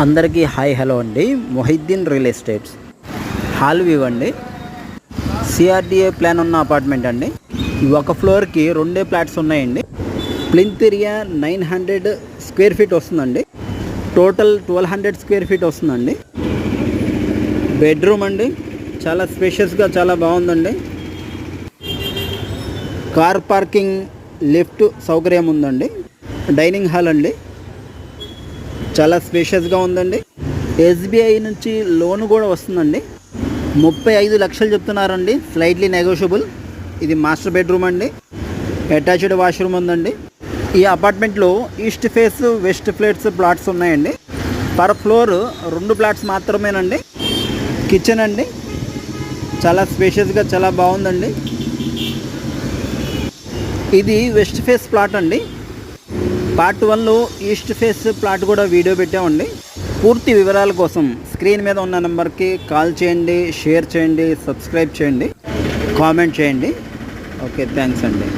అందరికీ hi hello అండి. Mohiddin real estates hall view అండి. సిఆర్డిఏ ప్లాన్ ఉన్న అపార్ట్మెంట్ అండి. ఒక ఫ్లోర్కి రెండే ఫ్లాట్స్ ఉన్నాయండి. ప్లింత్ ఏరియా 900 స్క్వేర్ ఫీట్ వస్తుందండి. టోటల్ 1200 స్క్వేర్ ఫీట్ వస్తుందండి. బెడ్రూమ్ అండి, చాలా స్పేషియస్గా చాలా బాగుందండి. కార్ పార్కింగ్, లిఫ్ట్ సౌకర్యం ఉందండి. డైనింగ్ హాల్ అండి, చాలా స్పేషియస్గా ఉందండి. ఎస్బీఐ నుంచి లోన్ కూడా వస్తుందండి. 35 లక్షలు చెప్తున్నారండి, స్లైట్లీ నెగోషియబుల్. ఇది మాస్టర్ బెడ్రూమ్ అండి, అటాచ్డ్ వాష్రూమ్ ఉందండి. ఈ అపార్ట్మెంట్లో east face, west face flats ఉన్నాయండి. పర్ ఫ్లోర్ 2 ప్లాట్స్ మాత్రమేనండి. కిచెన్ అండి, చాలా స్పేషియస్గా చాలా బాగుందండి. ఇది వెస్ట్ ఫేస్ ప్లాట్ అండి. పార్ట్ 1లో ఈస్ట్ ఫేస్ ప్లాట్ కూడా వీడియో పెట్టామండి. పూర్తి వివరాల కోసం స్క్రీన్ మీద ఉన్న నెంబర్కి కాల్ చేయండి, షేర్ చేయండి, సబ్స్క్రైబ్ చేయండి, కామెంట్ చేయండి. ఓకే, థ్యాంక్స్ అండి.